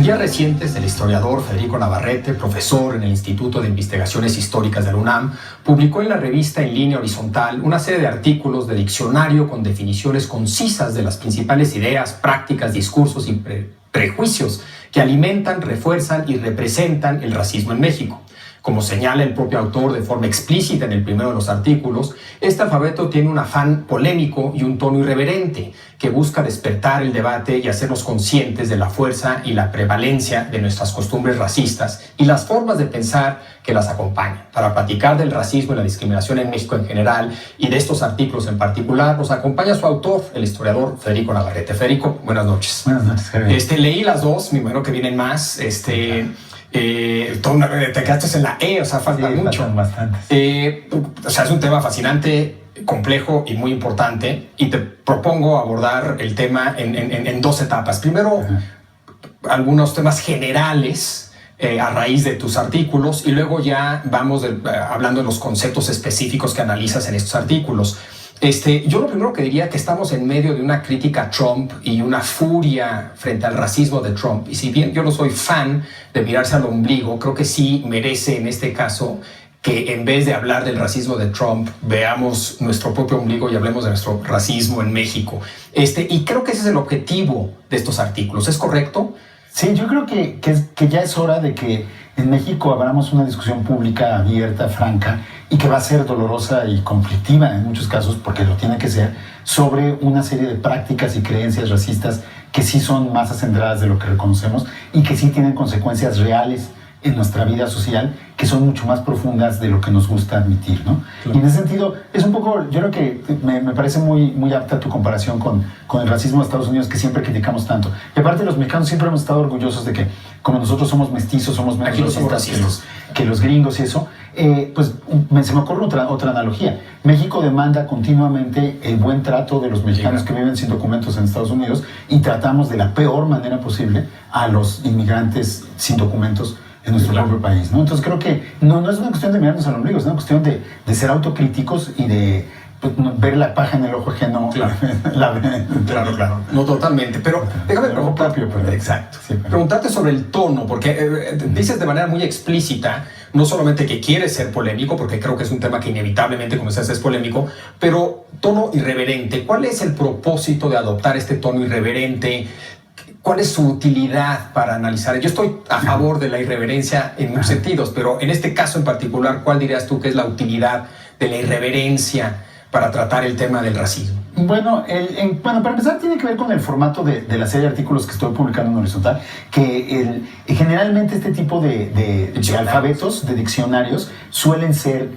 En días recientes, el historiador Federico Navarrete, profesor en el Instituto de Investigaciones Históricas de la UNAM, publicó en la revista en línea Horizontal una serie de artículos de diccionario con definiciones concisas de las principales ideas, prácticas, discursos y prejuicios que alimentan, refuerzan y representan el racismo en México. Como señala el propio autor de forma explícita en el primero de los artículos, este alfabeto tiene un afán polémico y un tono irreverente que busca despertar el debate y hacernos conscientes de la fuerza y la prevalencia de nuestras costumbres racistas y las formas de pensar que las acompañan. Para platicar del racismo y la discriminación en México en general y de estos artículos en particular, nos acompaña su autor, el historiador Federico Navarrete. Federico, buenas noches. Buenas noches, Javier. Leí las dos, me imagino que vienen más. Te quedaste en la E, o sea, falta mucho. Faltan bastantes. O sea, es un tema fascinante, complejo y muy importante, y te propongo abordar el tema en dos etapas. Primero, algunos temas generales a raíz de tus artículos, y luego ya vamos hablando de los conceptos específicos que analizas en estos artículos. Yo lo primero que diría que estamos en medio de una crítica a Trump y una furia frente al racismo de Trump. Y si bien yo no soy fan de mirarse al ombligo, creo que sí merece en este caso que en vez de hablar del racismo de Trump, veamos nuestro propio ombligo y hablemos de nuestro racismo en México. Y creo que ese es el objetivo de estos artículos. ¿Es correcto? Sí, yo creo que ya es hora de que en México abramos una discusión pública abierta, franca, y que va a ser dolorosa y conflictiva en muchos casos, porque lo tiene que ser, sobre una serie de prácticas y creencias racistas que sí son más acendradas de lo que reconocemos y que sí tienen consecuencias reales en nuestra vida social, que son mucho más profundas de lo que nos gusta admitir, ¿no? Claro. Y en ese sentido, es un poco, yo creo que me parece muy apta tu comparación con el racismo de Estados Unidos, que siempre criticamos tanto. Y aparte, los mexicanos siempre hemos estado orgullosos de que, como nosotros somos mestizos, somos menos racistas que los gringos y eso, pues se me ocurre otra analogía. México demanda continuamente el buen trato de los mexicanos que viven sin documentos en Estados Unidos, y tratamos de la peor manera posible a los inmigrantes sin documentos en nuestro propio país, ¿no? Entonces creo que no es una cuestión de mirarnos al ombligo, es una cuestión de ser autocríticos y de ver la paja en el ojo ajeno. Claro. Claro. No, totalmente. Pero déjame preguntarte. Exacto. Sí, preguntarte sobre el tono, porque dices de manera muy explícita, no solamente que quieres ser polémico, porque creo que es un tema que inevitablemente, como decías, es polémico, pero tono irreverente. ¿Cuál es el propósito de adoptar este tono irreverente? ¿Cuál es su utilidad para analizar? Yo estoy a favor de la irreverencia en muchos sentidos, pero en este caso en particular, ¿cuál dirías tú que es la utilidad de la irreverencia para tratar el tema del racismo? Bueno, para empezar tiene que ver con el formato de la serie de artículos que estoy publicando en Horizontal, que generalmente este tipo de alfabetos, de diccionarios, suelen ser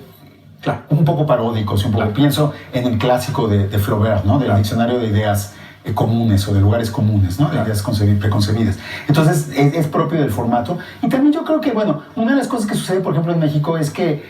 un poco paródicos, un poco. Pienso en el clásico de Flaubert, ¿no? Del diccionario de ideas comunes o de lugares comunes, ¿no? De ideas preconcebidas. Entonces es propio del formato. Y también yo creo que, bueno, una de las cosas que sucede, por ejemplo, en México es que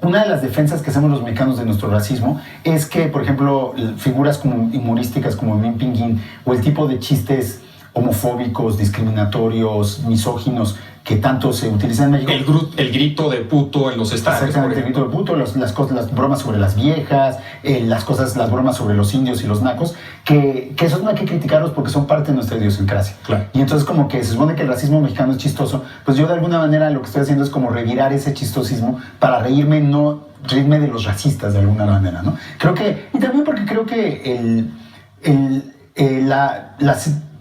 una de las defensas que hacemos los mexicanos de nuestro racismo es que, por ejemplo, figuras como humorísticas como Min Pinguín o el tipo de chistes homofóbicos, discriminatorios, misóginos que tanto se utilizan en México. El grito de puto en los estadios. Exactamente, el grito de puto, las bromas sobre las viejas, las bromas sobre los indios y los nacos, que esos no hay que criticarlos porque son parte de nuestra idiosincrasia. Claro. Y entonces como que se supone que el racismo mexicano es chistoso, pues yo de alguna manera lo que estoy haciendo es como revirar ese chistosismo para reírme de los racistas de alguna manera, ¿no? Creo que, y también porque creo que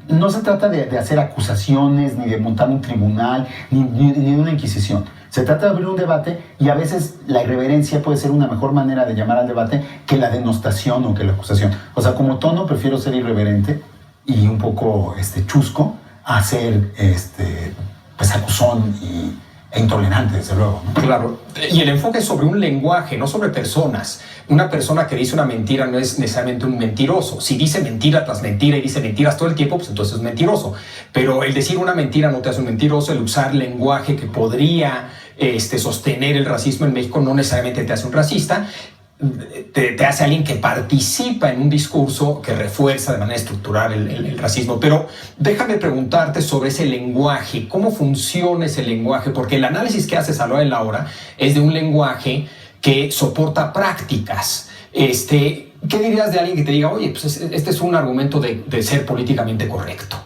no se trata de hacer acusaciones, ni de montar un tribunal, ni de una inquisición. Se trata de abrir un debate, y a veces la irreverencia puede ser una mejor manera de llamar al debate que la denostación o que la acusación. O sea, como tono prefiero ser irreverente y un poco chusco a ser pues acusón e intolerante, desde luego, ¿no? Claro, y el enfoque es sobre un lenguaje, no sobre personas. Una persona que dice una mentira no es necesariamente un mentiroso. Si dice mentira tras mentira y dice mentiras todo el tiempo, pues entonces es mentiroso. Pero el decir una mentira no te hace un mentiroso. El usar lenguaje que podría sostener el racismo en México no necesariamente te hace un racista. Te hace alguien que participa en un discurso que refuerza de manera estructural el racismo. Pero déjame preguntarte sobre ese lenguaje, cómo funciona ese lenguaje, porque el análisis que haces a la hora de la hora es de un lenguaje que soporta prácticas. ¿Qué dirías de alguien que te diga, oye, pues este es un argumento de ser políticamente correcto?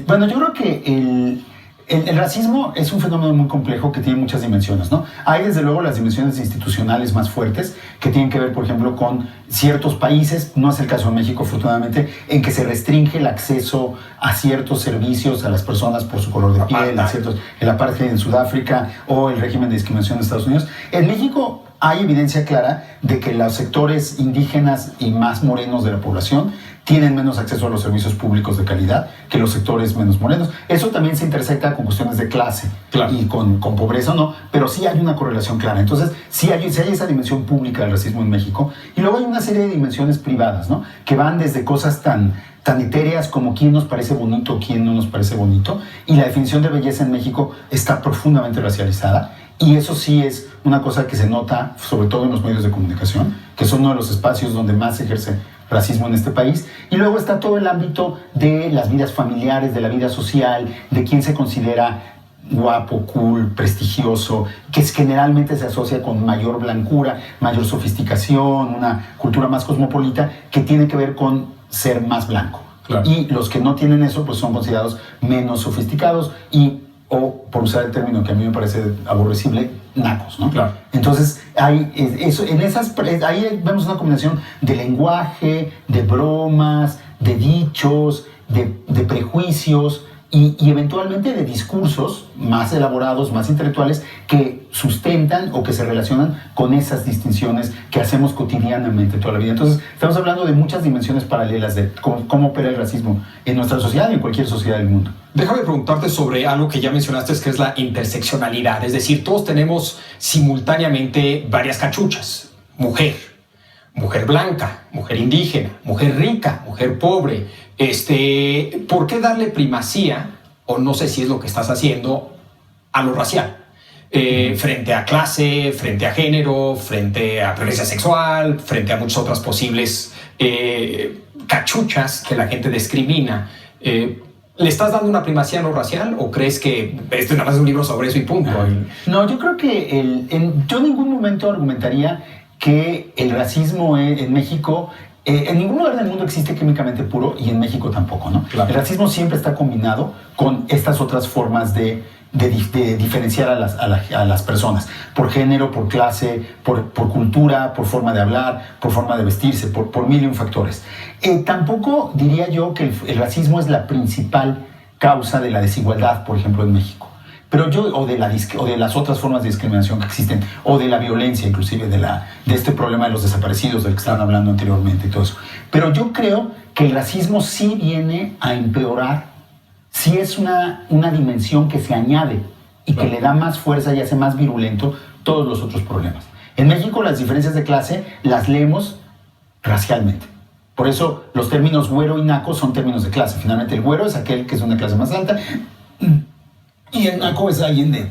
Bueno, yo creo que el racismo es un fenómeno muy complejo que tiene muchas dimensiones, ¿no? Hay desde luego las dimensiones institucionales más fuertes que tienen que ver, por ejemplo, con ciertos países, no es el caso de México afortunadamente, en que se restringe el acceso a ciertos servicios a las personas por su color de piel, el apartheid en Sudáfrica o el régimen de discriminación en Estados Unidos. En México hay evidencia clara de que los sectores indígenas y más morenos de la población tienen menos acceso a los servicios públicos de calidad que los sectores menos morenos. Eso también se intersecta con cuestiones de clase y con pobreza, ¿no? Pero sí hay una correlación clara. Entonces, sí hay esa dimensión pública del racismo en México. Y luego hay una serie de dimensiones privadas, ¿no? Que van desde cosas tan etéreas como quién nos parece bonito, quién no nos parece bonito. Y la definición de belleza en México está profundamente racializada. Y eso sí es una cosa que se nota, sobre todo en los medios de comunicación, que son uno de los espacios donde más se ejerce racismo en este país. Y luego está todo el ámbito de las vidas familiares, de la vida social, de quién se considera guapo, cool, prestigioso, que generalmente se asocia con mayor blancura, mayor sofisticación, una cultura más cosmopolita, que tiene que ver con ser más blanco. Claro. Y los que no tienen eso, pues son considerados menos sofisticados o, por usar el término que a mí me parece aborrecible, nacos, ¿no? Claro. Entonces, ahí vemos una combinación de lenguaje, de bromas, de dichos, de prejuicios y eventualmente de discursos más elaborados, más intelectuales, que sustentan o que se relacionan con esas distinciones que hacemos cotidianamente toda la vida. Entonces, estamos hablando de muchas dimensiones paralelas de cómo opera el racismo en nuestra sociedad y en cualquier sociedad del mundo. Déjame preguntarte sobre algo que ya mencionaste, que es la interseccionalidad. Es decir, todos tenemos simultáneamente varias cachuchas. Mujer blanca, mujer indígena, mujer rica, mujer pobre. ¿Por qué darle primacía, o no sé si es lo que estás haciendo, a lo racial? Frente a clase, frente a género, frente a preferencia sexual, frente a muchas otras posibles cachuchas que la gente discrimina. ¿Le estás dando una primacía a lo racial o crees que nada más es un libro sobre eso y punto? No, yo creo que yo en ningún momento argumentaría que el racismo en México, en ningún lugar del mundo existe químicamente puro y en México tampoco, ¿no? Claro. El racismo siempre está combinado con estas otras formas de diferenciar a las personas, por género, por clase, por cultura, por forma de hablar, por forma de vestirse, por mil y un factores. Tampoco diría yo que el racismo es la principal causa de la desigualdad, por ejemplo, en México. Pero o de las otras formas de discriminación que existen, o de la violencia, inclusive de este problema de los desaparecidos, del que estaban hablando anteriormente y todo eso. Pero yo creo que el racismo sí viene a empeorar, sí es una dimensión que se añade y que le da más fuerza y hace más virulento todos los otros problemas. En México las diferencias de clase las leemos racialmente. Por eso los términos güero y naco son términos de clase. Finalmente el güero es aquel que es de una clase más alta y el naco es alguien de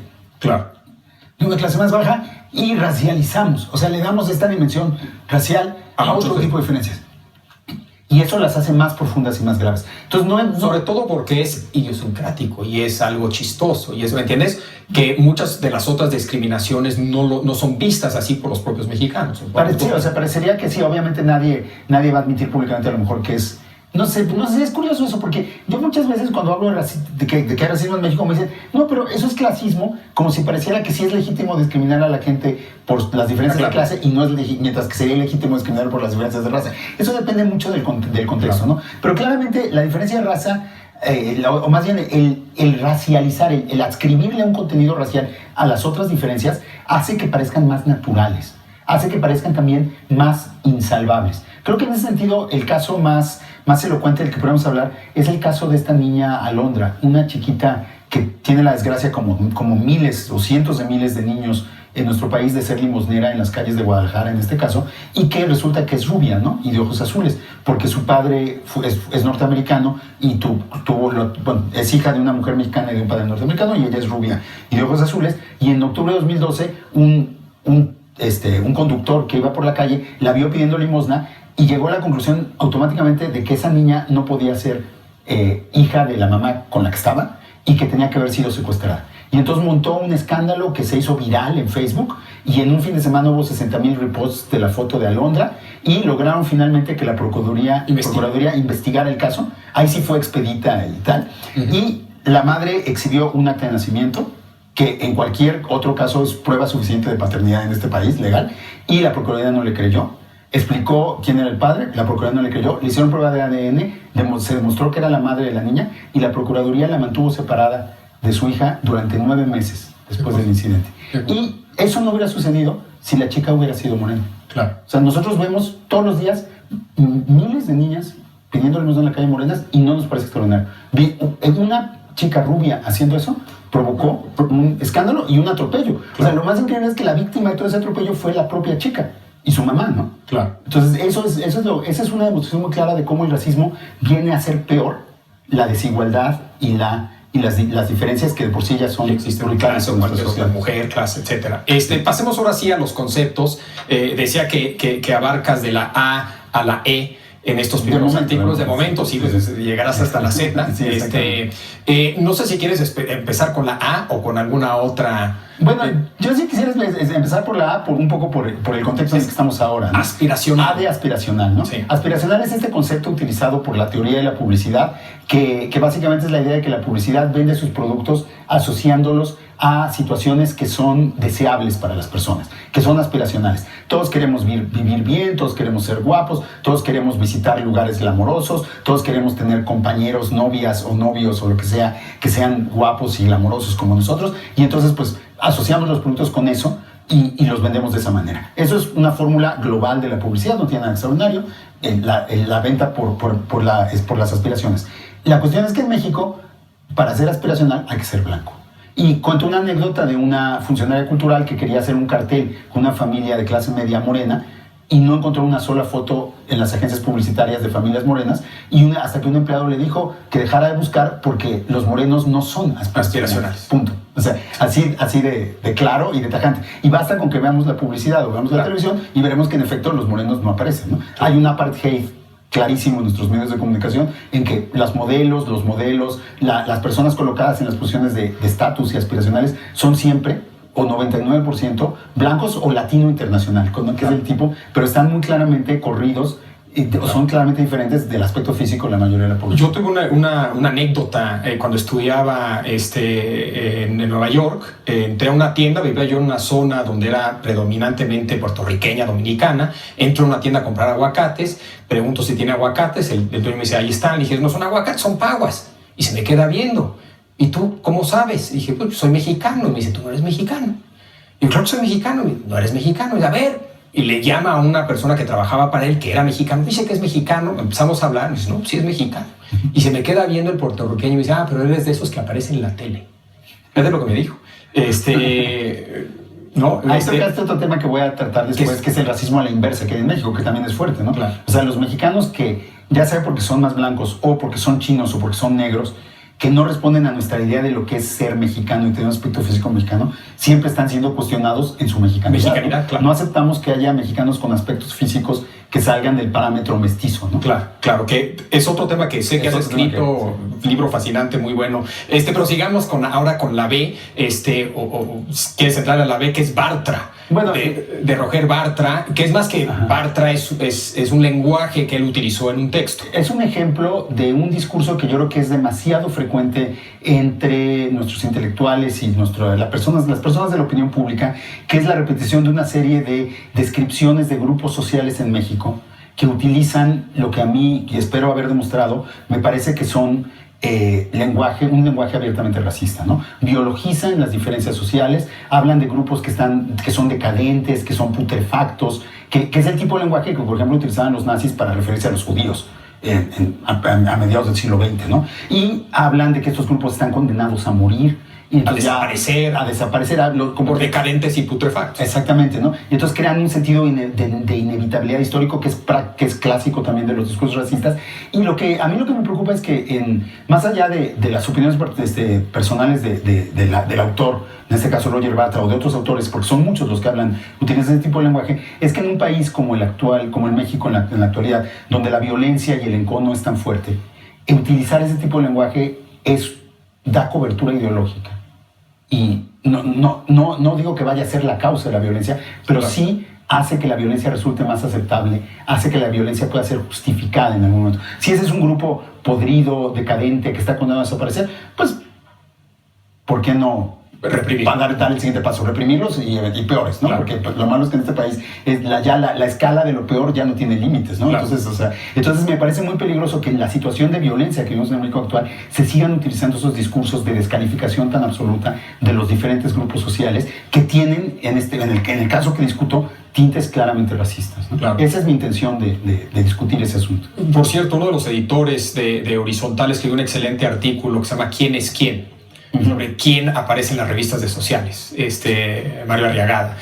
una clase más baja, y racializamos, o sea, le damos esta dimensión racial a otro tipo de diferencias. Y eso las hace más profundas y más graves. Entonces, sobre todo porque es idiosincrático y es algo chistoso. Y eso, ¿me entiendes? Que muchas de las otras discriminaciones no son vistas así por los propios mexicanos. Parecería que sí, obviamente nadie va a admitir públicamente a lo mejor que es... No sé, es curioso eso, porque yo muchas veces cuando hablo de que hay racismo en México me dicen, no, pero eso es clasismo, como si pareciera que sí es legítimo discriminar a la gente por las diferencias de clase y no es mientras que sería legítimo discriminar por las diferencias de raza. Eso depende mucho del contexto, ¿no? Pero claramente la diferencia de raza, o más bien el racializar, el adscribirle un contenido racial a las otras diferencias, hace que parezcan más naturales, hace que parezcan también más insalvables. Creo que en ese sentido el caso más elocuente del que podemos hablar es el caso de esta niña Alondra, una chiquita que tiene la desgracia como miles o cientos de miles de niños en nuestro país de ser limosnera en las calles de Guadalajara en este caso, y que resulta que es rubia, ¿no? Y de ojos azules, porque su padre es norteamericano y es hija de una mujer mexicana y de un padre norteamericano, y ella es rubia y de ojos azules, y en octubre de 2012 un conductor que iba por la calle la vio pidiendo limosna y llegó a la conclusión automáticamente de que esa niña no podía ser hija de la mamá con la que estaba y que tenía que haber sido secuestrada. Y entonces montó un escándalo que se hizo viral en Facebook y en un fin de semana hubo 60,000 reposts de la foto de Alondra y lograron finalmente que la Procuraduría investigara el caso. Ahí sí fue expedita y tal. Y la madre exhibió un acta de nacimiento que en cualquier otro caso es prueba suficiente de paternidad en este país, legal, y la Procuraduría no le creyó. Explicó quién era el padre, la Procuraduría no le creyó, le hicieron prueba de ADN, se demostró que era la madre de la niña y la Procuraduría la mantuvo separada de su hija durante 9 meses después del incidente. Y eso no hubiera sucedido si la chica hubiera sido morena. Claro. O sea, nosotros vemos todos los días miles de niñas pidiéndole en la calle morenas y no nos parece extraordinario. Una chica rubia haciendo eso provocó un escándalo y un atropello. Claro. O sea, lo más increíble es que la víctima de todo ese atropello fue la propia chica y su mamá, ¿no? Claro. Entonces, esa es una demostración muy clara de cómo el racismo viene a ser peor la desigualdad y las diferencias que de por sí ya son existen clase, la mujer, clase, etcétera. Pasemos ahora sí a los conceptos. Decía que abarcas de la A a la E en estos primeros artículos. De momento, sí, pues llegarás hasta la Z. Sí, no sé si quieres empezar con la A o con alguna otra. Bueno, yo sí quisiera empezar por la A, un poco por el contexto en el que estamos ahora, ¿no? Aspiracional. A de aspiracional, ¿no? Sí. Aspiracional es este concepto utilizado por la teoría de la publicidad, que básicamente es la idea de que la publicidad vende sus productos asociándolos a situaciones que son deseables para las personas, que son aspiracionales. Todos queremos vivir bien, todos queremos ser guapos, todos queremos visitar lugares glamorosos, todos queremos tener compañeros, novias o novios o lo que sea, que sean guapos y glamorosos como nosotros, y entonces pues asociamos los productos con eso y los vendemos de esa manera. Eso es una fórmula global de la publicidad, no tiene nada extraordinario, la venta por las aspiraciones. La cuestión es que en México, para ser aspiracional hay que ser blanco. Y cuento una anécdota de una funcionaria cultural que quería hacer un cartel con una familia de clase media morena y no encontró una sola foto en las agencias publicitarias de familias morenas hasta que un empleado le dijo que dejara de buscar porque los morenos no son aspiracionales. Punto. O sea, así de claro y de tajante. Y basta con que veamos la publicidad o veamos la televisión y veremos que en efecto los morenos no aparecen, ¿no? Hay un apartheid clarísimo en nuestros medios de comunicación en que los modelos, las personas colocadas en las posiciones de estatus y aspiracionales son siempre o 99% blancos o latino internacional, que es el tipo, pero están muy claramente corridos, son claramente diferentes del aspecto físico de la mayoría de la población. Yo tuve una anécdota cuando estudiaba en Nueva York. Entré a una tienda, vivía yo en una zona donde era predominantemente puertorriqueña, dominicana. Entro a una tienda a comprar aguacates, pregunto si tiene aguacates, el dueño me dice, ahí están. Le dije, no son aguacates, son paguas. Y se me queda viendo. ¿Y tú cómo sabes? Y dije, pues soy mexicano. Y me dice, ¿tú no eres mexicano? Y yo, claro que soy mexicano. Y me dice, no eres mexicano. Y a ver. Y le llama a una persona que trabajaba para él, que era mexicano. Dice que es mexicano. Empezamos a hablar. Y dice, no, sí es mexicano. Y se me queda viendo el puertorriqueño y me dice, pero eres de esos que aparecen en la tele. Es de lo que me dijo. No, ahí tocaste otro tema que voy a tratar después, que es el racismo a la inversa, que hay en México, que también es fuerte, ¿no? Claro. O sea, los mexicanos que, ya sea porque son más blancos, o porque son chinos, o porque son negros, que no responden a nuestra idea de lo que es ser mexicano y tener un aspecto físico mexicano, siempre están siendo cuestionados en su mexicanidad, ¿no? Claro. No aceptamos que haya mexicanos con aspectos físicos que salgan del parámetro mestizo, ¿no? Claro, que es otro tema que sé que has escrito, libro fascinante, muy bueno. Pero sigamos ahora con la B, quieres entrar a la B, que es Bartra. Bueno, de Roger Bartra, que es más que Bartra, es un lenguaje que él utilizó en un texto. Es un ejemplo de un discurso que yo creo que es demasiado frecuente entre nuestros intelectuales y las personas de la opinión pública, que es la repetición de una serie de descripciones de grupos sociales en México que utilizan lo que a mí, y espero haber demostrado, me parece que son un lenguaje abiertamente racista, ¿no? Biologizan las diferencias sociales, hablan de grupos que son decadentes, que son putrefactos, que es el tipo de lenguaje que, por ejemplo, utilizaban los nazis para referirse a los judíos a mediados del siglo XX, ¿no? Y hablan de que estos grupos están condenados a morir. Y a desaparecer, como decadentes y putrefactos. Exactamente, ¿no? Y entonces crean un sentido de inevitabilidad histórico que es clásico también de los discursos racistas. Y a mí lo que me preocupa es que más allá de las opiniones personales del autor, en este caso Roger Bartra, o de otros autores, porque son muchos los que utilizan ese tipo de lenguaje, es que en un país como el actual, como en México en la actualidad, donde la violencia y el encono es tan fuerte, utilizar ese tipo de lenguaje da cobertura ideológica y no digo que vaya a ser la causa de la violencia, pero sí hace que la violencia resulte más aceptable, hace que la violencia pueda ser justificada en algún momento. Si ese es un grupo podrido, decadente, que está condenado a desaparecer, pues, ¿por qué no reprimir? Van a dar el siguiente paso, reprimirlos y peores, ¿no? Claro. Porque pues, lo malo es que en este país la escala de lo peor ya no tiene límites, ¿no? Claro. Entonces me parece muy peligroso que en la situación de violencia que vivimos en el México actual se sigan utilizando esos discursos de descalificación tan absoluta de los diferentes grupos sociales que tienen, en el caso que discuto, tintes claramente racistas, ¿no? Claro. Esa es mi intención de discutir ese asunto. Por cierto, uno de los editores de Horizontal escribió un excelente artículo que se llama ¿Quién es quién? Sobre quién aparece en las revistas de sociales, Mario Arriagada.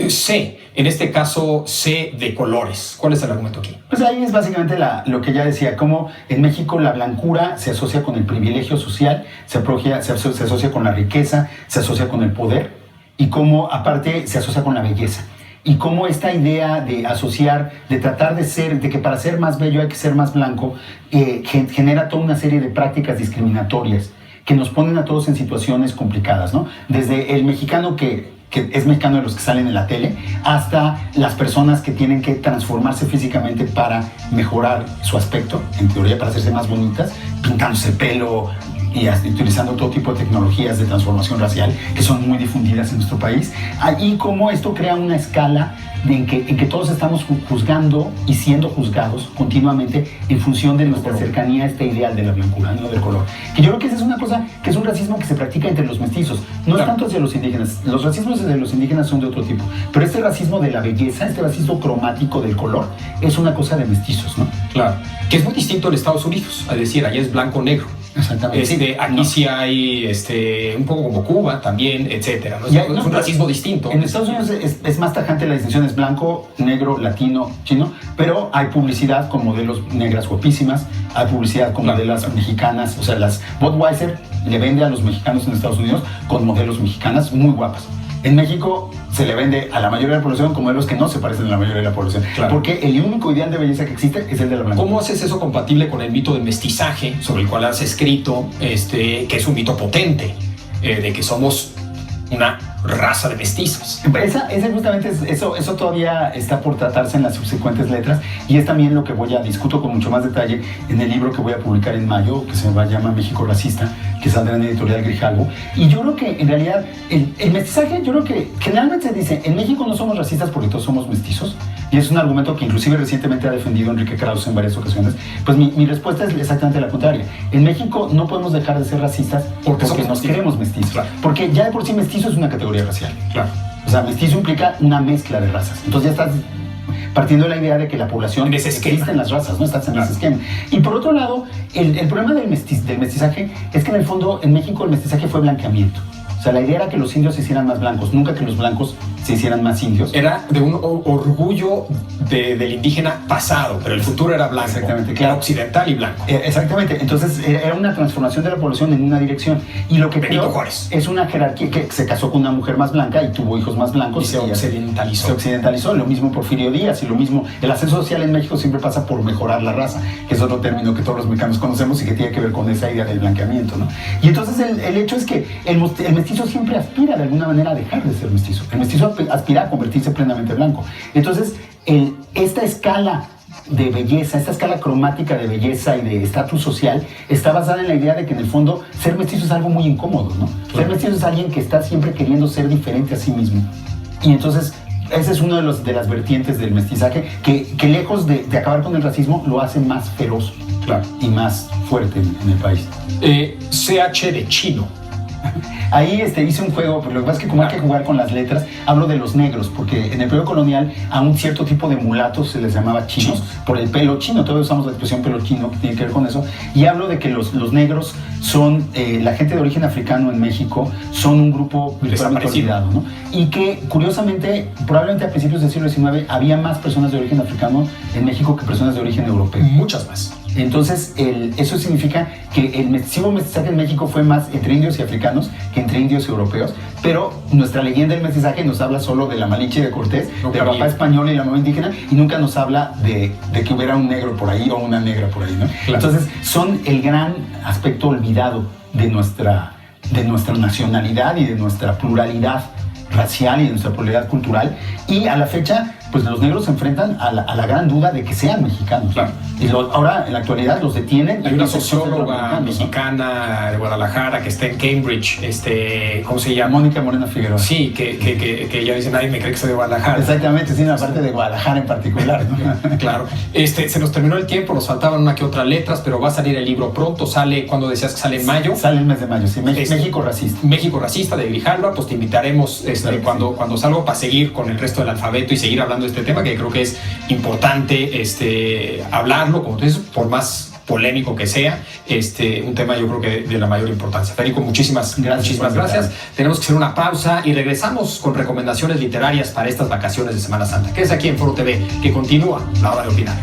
C, en este caso, C de colores. ¿Cuál es el argumento aquí? Pues ahí es básicamente lo que ya decía, cómo en México la blancura se asocia con el privilegio social, se asocia con la riqueza, se asocia con el poder, y cómo aparte se asocia con la belleza. Y cómo esta idea de asociar, de tratar de que para ser más bello hay que ser más blanco, genera toda una serie de prácticas discriminatorias que nos ponen a todos en situaciones complicadas, ¿no? Desde el mexicano que es mexicano de los que salen en la tele, hasta las personas que tienen que transformarse físicamente para mejorar su aspecto, en teoría para hacerse más bonitas, pintándose el pelo y utilizando todo tipo de tecnologías de transformación racial que son muy difundidas en nuestro país. Y cómo esto crea una escala en que todos estamos juzgando y siendo juzgados continuamente en función de nuestra cercanía a este ideal de la blancura, no del color. Que yo creo que esa es una cosa, que es un racismo que se practica entre los mestizos, no es tanto hacia los indígenas. Los racismos de los indígenas son de otro tipo, pero este racismo de la belleza, este racismo cromático del color, es una cosa de mestizos, ¿no? Claro, que es muy distinto en Estados Unidos, es decir, allá es blanco-negro. Exactamente. Aquí sí hay un poco como Cuba también, etcétera, ¿no? Es un racismo distinto. En Estados Unidos es más tajante la distinción, es blanco, negro, latino, chino, pero hay publicidad con modelos negras guapísimas, hay publicidad con modelos mexicanas, o sea, las Budweiser le vende a los mexicanos en Estados Unidos con modelos mexicanas muy guapas. En México se le vende a la mayoría de la población con modelos que no se parecen a la mayoría de la población. Claro. Porque el único ideal de belleza que existe es el de la blancura. ¿Cómo haces eso compatible con el mito del mestizaje, sobre el cual has escrito, que es un mito potente, de que somos una raza de mestizos? Eso todavía está por tratarse en las subsecuentes letras, y es también lo que discuto con mucho más detalle en el libro que voy a publicar en mayo, que se llama México Racista, que saldrá en Editorial Grijalvo. Y yo creo que en realidad el mestizaje, yo creo que generalmente se dice, en México no somos racistas porque todos somos mestizos, y es un argumento que inclusive recientemente ha defendido Enrique Krauze en varias ocasiones. Pues mi respuesta es exactamente la contraria. En México no podemos dejar de ser racistas porque nos queremos mestizos. Claro. Porque ya de por sí mestizo es una categoría racial. Claro. O sea, mestizo implica una mezcla de razas. Entonces ya estás partiendo de la idea de que la población existe en las razas, ¿no? Estás en ese esquema. Y por otro lado, el problema del mestizaje es que en el fondo en México el mestizaje fue blanqueamiento. O sea, la idea era que los indios se hicieran más blancos, nunca que los blancos se hicieran más indios. Era de un orgullo del indígena pasado, pero el futuro era blanco. Exactamente, claro. Era occidental y blanco. Exactamente. Entonces era una transformación de la población en una dirección. Y lo que Benito Juárez es una jerarquía que se casó con una mujer más blanca y tuvo hijos más blancos. Y se occidentalizó. Se occidentalizó. Lo mismo Porfirio Díaz y lo mismo. El ascenso social en México siempre pasa por mejorar la raza, que es otro término que todos los mexicanos conocemos y que tiene que ver con esa idea del blanqueamiento, ¿no? Y entonces el hecho es que el mestizo siempre aspira de alguna manera a dejar de ser mestizo. El mestizo aspira a convertirse plenamente blanco. Entonces, esta escala de belleza, esta escala cromática de belleza y de estatus social está basada en la idea de que en el fondo ser mestizo es algo muy incómodo, ¿no? Claro. Ser mestizo es alguien que está siempre queriendo ser diferente a sí mismo. Y entonces ese es uno de las vertientes del mestizaje que lejos de acabar con el racismo lo hace más feroz, claro, y más fuerte en el país. CH de chino. Ahí hice un juego, pero lo que pasa es que como hay que jugar con las letras, hablo de los negros, porque en el periodo colonial a un cierto tipo de mulatos se les llamaba chinos, por el pelo chino, todavía usamos la expresión pelo chino, que tiene que ver con eso, y hablo de que los negros son, la gente de origen africano en México, son un grupo virtualmente olvidado, ¿no? Y que, curiosamente, probablemente a principios del siglo XIX había más personas de origen africano en México que personas de origen europeo. Muchas más. Entonces, eso significa que el mestizaje en México fue más entre indios y africanos que entre indios y europeos, pero nuestra leyenda del mestizaje nos habla solo de la Malinche de Cortés, del papá español y la mamá indígena, y nunca nos habla de que hubiera un negro por ahí o una negra por ahí, ¿no? Claro. Entonces, son el gran aspecto olvidado de nuestra de nuestra nacionalidad y de nuestra pluralidad racial y de nuestra pluralidad cultural, y a la fecha pues los negros se enfrentan a la gran duda de que sean mexicanos. Claro. Y ahora en la actualidad los detienen. Hay una socióloga mexicana de Guadalajara que está en Cambridge, ¿cómo se llama? Mónica Moreno Figueroa. Sí, que ella dice, nadie me cree que soy de Guadalajara. Exactamente, sí, una parte de Guadalajara en particular, ¿no? Claro. Se nos terminó el tiempo, nos faltaban una que otra letras, pero va a salir el libro pronto. Sale, cuando decías que sale en mayo. Sale el mes de mayo, sí. México Racista. México Racista, de Grijalva. Pues te invitaremos claro cuando salgo para seguir con el resto del alfabeto y seguir hablando de este tema, que creo que es importante hablarlo, como tú dices, por más polémico que sea, un tema yo creo que de la mayor importancia. Federico, muchísimas gracias. Tenemos que hacer una pausa y regresamos con recomendaciones literarias para estas vacaciones de Semana Santa. Quédese aquí en Foro TV, que continúa la hora de opinar.